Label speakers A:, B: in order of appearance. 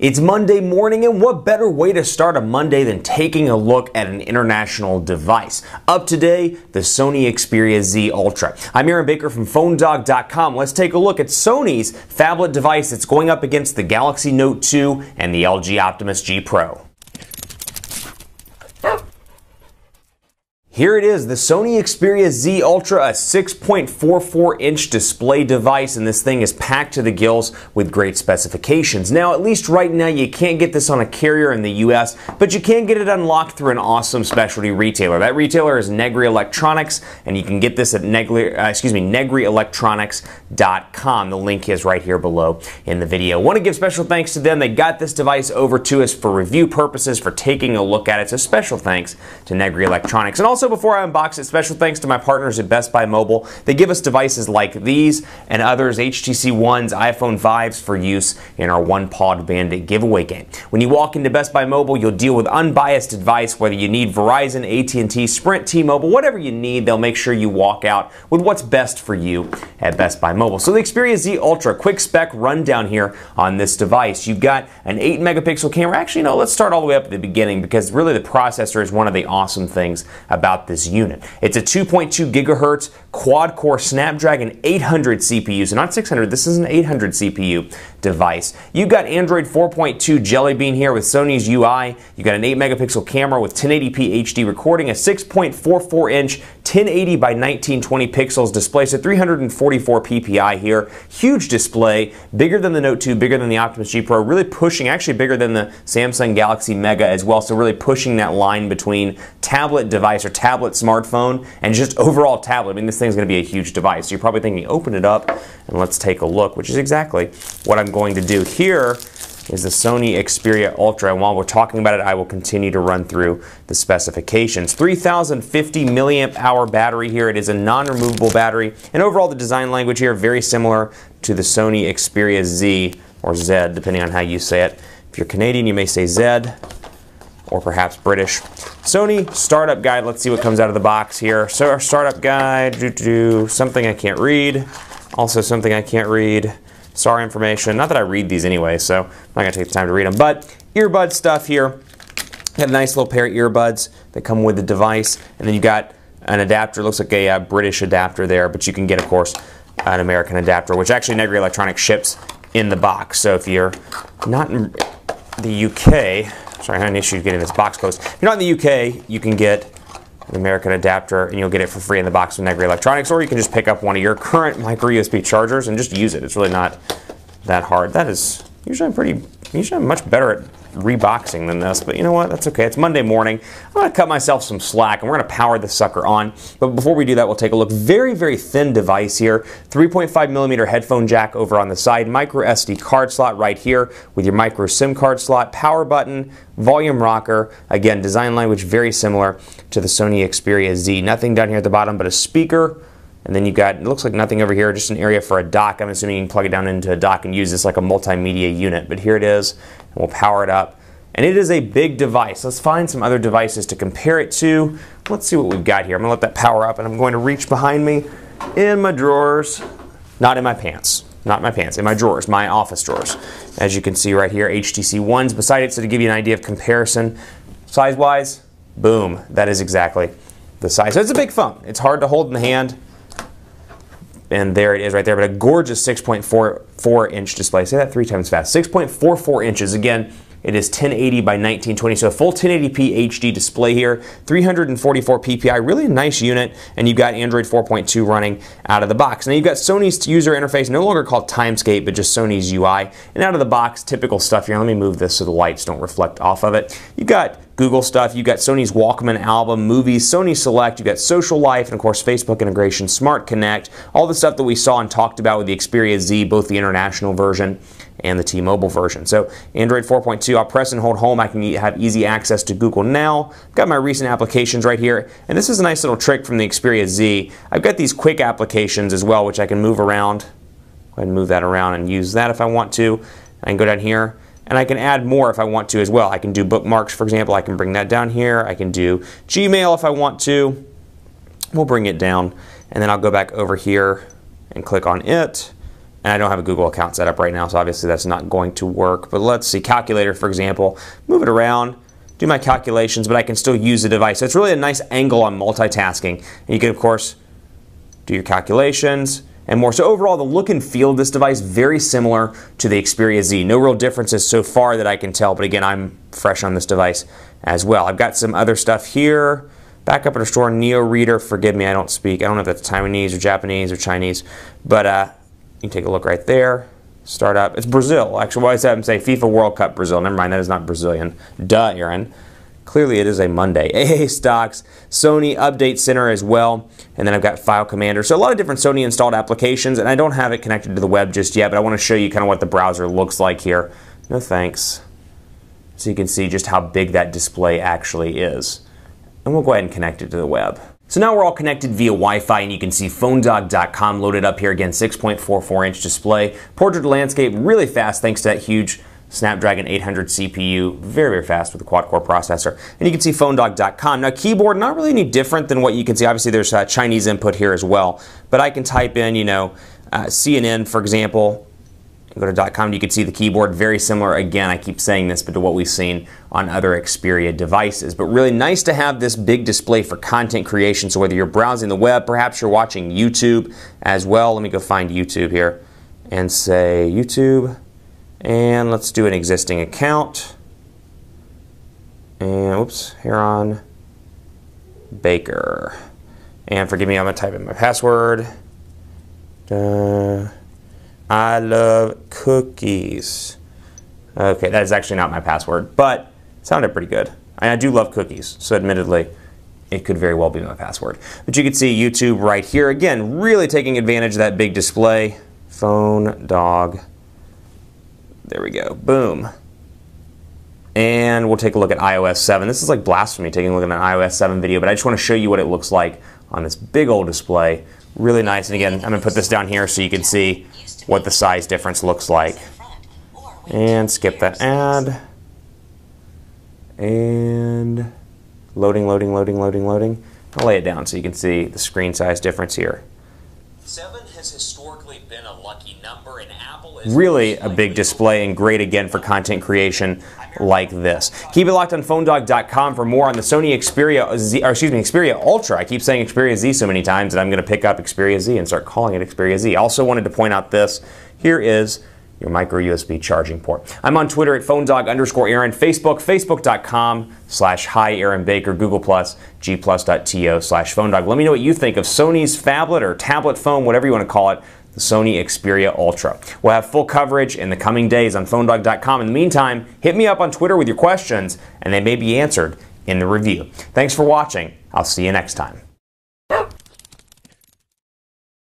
A: It's Monday morning, and what better way to start a Monday than taking a look at an international device? Up today, the Sony Xperia Z Ultra. I'm Aaron Baker from PhoneDog.com. Let's take a look at Sony's phablet device that's going up against the Galaxy Note 2 and the LG Optimus G Pro. Here it is, the Sony Xperia Z Ultra, a 6.44-inch display device, and this thing is packed to the gills with great specifications. Now, at least right now, you can't get this on a carrier in the US, but you can get it unlocked through an awesome specialty retailer. That retailer is Negri Electronics, and you can get this at negrielectronics.com. The link is right here below in the video. Want to give special thanks to them. They got this device over to us for review purposes, for taking a look at it. So special thanks to Negri Electronics. And also, before I unbox it, special thanks to my partners at Best Buy Mobile. They give us devices like these and others, HTC Ones, iPhone 5s, for use in our One Pod Bandit giveaway game. When you walk into Best Buy Mobile, you'll deal with unbiased advice, whether you need Verizon, AT&T, Sprint, T-Mobile, whatever you need. They'll make sure you walk out with what's best for you at Best Buy Mobile. So the Xperia Z Ultra, quick spec rundown here on this device. You've got an 8-megapixel camera. Actually, no, let's start all the way up at the beginning, because really the processor is one of the awesome things about this unit. It's a 2.2 gigahertz quad-core Snapdragon 800 CPU, so not 600, this is an 800 CPU device. You've got Android 4.2 Jelly Bean here with Sony's UI. You've got an 8-megapixel camera with 1080p HD recording, a 6.44-inch 1080 by 1920 pixels display, so 344 ppi here. Huge display, bigger than the Note 2, bigger than the Optimus G Pro, really pushing, actually bigger than the Samsung Galaxy Mega as well, so really pushing that line between tablet device or tablet smartphone and just overall tablet. I mean, this thing's going to be a huge device. So you're probably thinking, open it up and let's take a look, which is exactly what I'm going to do. Here is the Sony Xperia Ultra, and while we're talking about it, I will continue to run through the specifications. 3050 milliamp hour battery here. It is a non-removable battery, and overall the design language here very similar to the Sony Xperia Z, or Z, depending on how you say it. If you're Canadian, you may say Z, or perhaps British. Sony startup guide. Let's see what comes out of the box here. So our startup guide, something I can't read. Also something I can't read. Sorry, information. Not that I read these anyway, so I'm not going to take the time to read them. But earbud stuff here. Got a nice little pair of earbuds that come with the device. And then you got an adapter. Looks like a British adapter there, but you can get, of course, an American adapter, which actually Negri Electronics ships in the box. So if you're not in the UK, sorry, I had an issue getting this box closed. If you're not in the UK, you can get an American adapter and you'll get it for free in the box with Negri Electronics, or you can just pick up one of your current micro USB chargers and just use it. It's really not that hard. That is usually I'm much better at reboxing than this, but you know what? That's okay. It's Monday morning. I'm going to cut myself some slack and we're going to power this sucker on. But before we do that, we'll take a look. Very, very thin device here. 3.5mm headphone jack over on the side. Micro SD card slot right here with your micro SIM card slot. Power button. Volume rocker. Again, design language very similar to the Sony Xperia Z. Nothing down here at the bottom but a speaker. And then you've got, it looks like nothing over here, just an area for a dock. I'm assuming you can plug it down into a dock and use this like a multimedia unit. But here it is, and we'll power it up. And it is a big device. Let's find some other devices to compare it to. Let's see what we've got here. I'm going to let that power up, and I'm going to reach behind me in my drawers. Not in my pants. Not my pants, in my drawers, my office drawers. As you can see right here, HTC Ones beside it. So to give you an idea of comparison, size-wise, boom, that is exactly the size. So it's a big phone. It's hard to hold in the hand. And there it is right there, but a gorgeous 6.44-inch display. Say that 3 times fast. 6.44 inches. Again, it is 1080 by 1920, so a full 1080p HD display here, 344 ppi, really a nice unit, and you've got Android 4.2 running out of the box. Now you've got Sony's user interface, no longer called Timescape, but just Sony's UI, and out of the box, typical stuff here. Let me move this so the lights don't reflect off of it. You've got Google stuff, you've got Sony's Walkman album, movies, Sony Select, you've got social life, and of course Facebook integration, Smart Connect, all the stuff that we saw and talked about with the Xperia Z, both the international version and the T-Mobile version. So Android 4.2, I'll press and hold home. I can have easy access to Google Now. I've got my recent applications right here. And this is a nice little trick from the Xperia Z. I've got these quick applications as well, which I can move around. Go ahead and move that around and use that if I want to. I can go down here. And I can add more if I want to as well. I can do bookmarks, for example. I can bring that down here. I can do Gmail if I want to. We'll bring it down. And then I'll go back over here and click on it. And I don't have a Google account set up right now, so obviously that's not going to work. But let's see, calculator, for example, move it around, do my calculations, but I can still use the device. So it's really a nice angle on multitasking. And you can, of course, do your calculations and more. So overall, the look and feel of this device, very similar to the Xperia Z. No real differences so far that I can tell, but again, I'm fresh on this device as well. I've got some other stuff here. Back up at our store, Neo Reader. Forgive me, I don't know if that's Taiwanese or Japanese or Chinese, but you can take a look right there. Start up. It's Brazil. Actually, why does that say FIFA World Cup Brazil? Never mind, that is not Brazilian. Duh, Aaron. Clearly it is a Monday. AA stocks, Sony Update Center as well, and then I've got File Commander. So a lot of different Sony installed applications, and I don't have it connected to the web just yet, but I want to show you kind of what the browser looks like here. No thanks. So you can see just how big that display actually is. And we'll go ahead and connect it to the web. So now we're all connected via Wi-Fi, and you can see phonedog.com loaded up here. Again, 6.44-inch display. Portrait landscape, really fast thanks to that huge Snapdragon 800 CPU, very, very fast with the quad-core processor. And you can see phonedog.com. Now, keyboard, not really any different than what you can see. Obviously, there's Chinese input here as well. But I can type in, you know, CNN, for example. Go to .com, you can see the keyboard, very similar, again, I keep saying this, but to what we've seen on other Xperia devices. But really nice to have this big display for content creation, so whether you're browsing the web, perhaps you're watching YouTube as well. Let me go find YouTube here and say YouTube, and let's do an existing account. And, whoops, Heron Baker. And forgive me, I'm going to type in my password. I love cookies. Okay, that is actually not my password, but it sounded pretty good. I do love cookies, so admittedly, it could very well be my password. But you can see YouTube right here. Again, really taking advantage of that big display. Phone dog. There we go. Boom. And we'll take a look at iOS 7. This is like blasphemy, taking a look at an iOS 7 video, but I just want to show you what it looks like on this big old display. Really nice. And again, I'm going to put this down here so you can see what the size difference looks like. And skip that ad. And loading, loading, loading, loading, loading. I'll lay it down so you can see the screen size difference here.
B: 7 has historically been a lucky number, and Apple is
A: really a big display and great again for content creation like this. Keep it locked on phonedog.com for more on the Sony Xperia Z, or excuse me, Xperia Ultra. I keep saying Xperia Z so many times that I'm going to pick up Xperia Z and start calling it Xperia Z. Also wanted to point out this. Here is your micro USB charging port. I'm on Twitter at phonedog_Aaron, Facebook, facebook.com/HiAaronBaker, Google+, G+.to/phonedog. Let me know what you think of Sony's phablet or tablet phone, whatever you want to call it, the Sony Xperia Ultra. We'll have full coverage in the coming days on phonedog.com. In the meantime, hit me up on Twitter with your questions, and they may be answered in the review. Thanks for watching. I'll see you next time.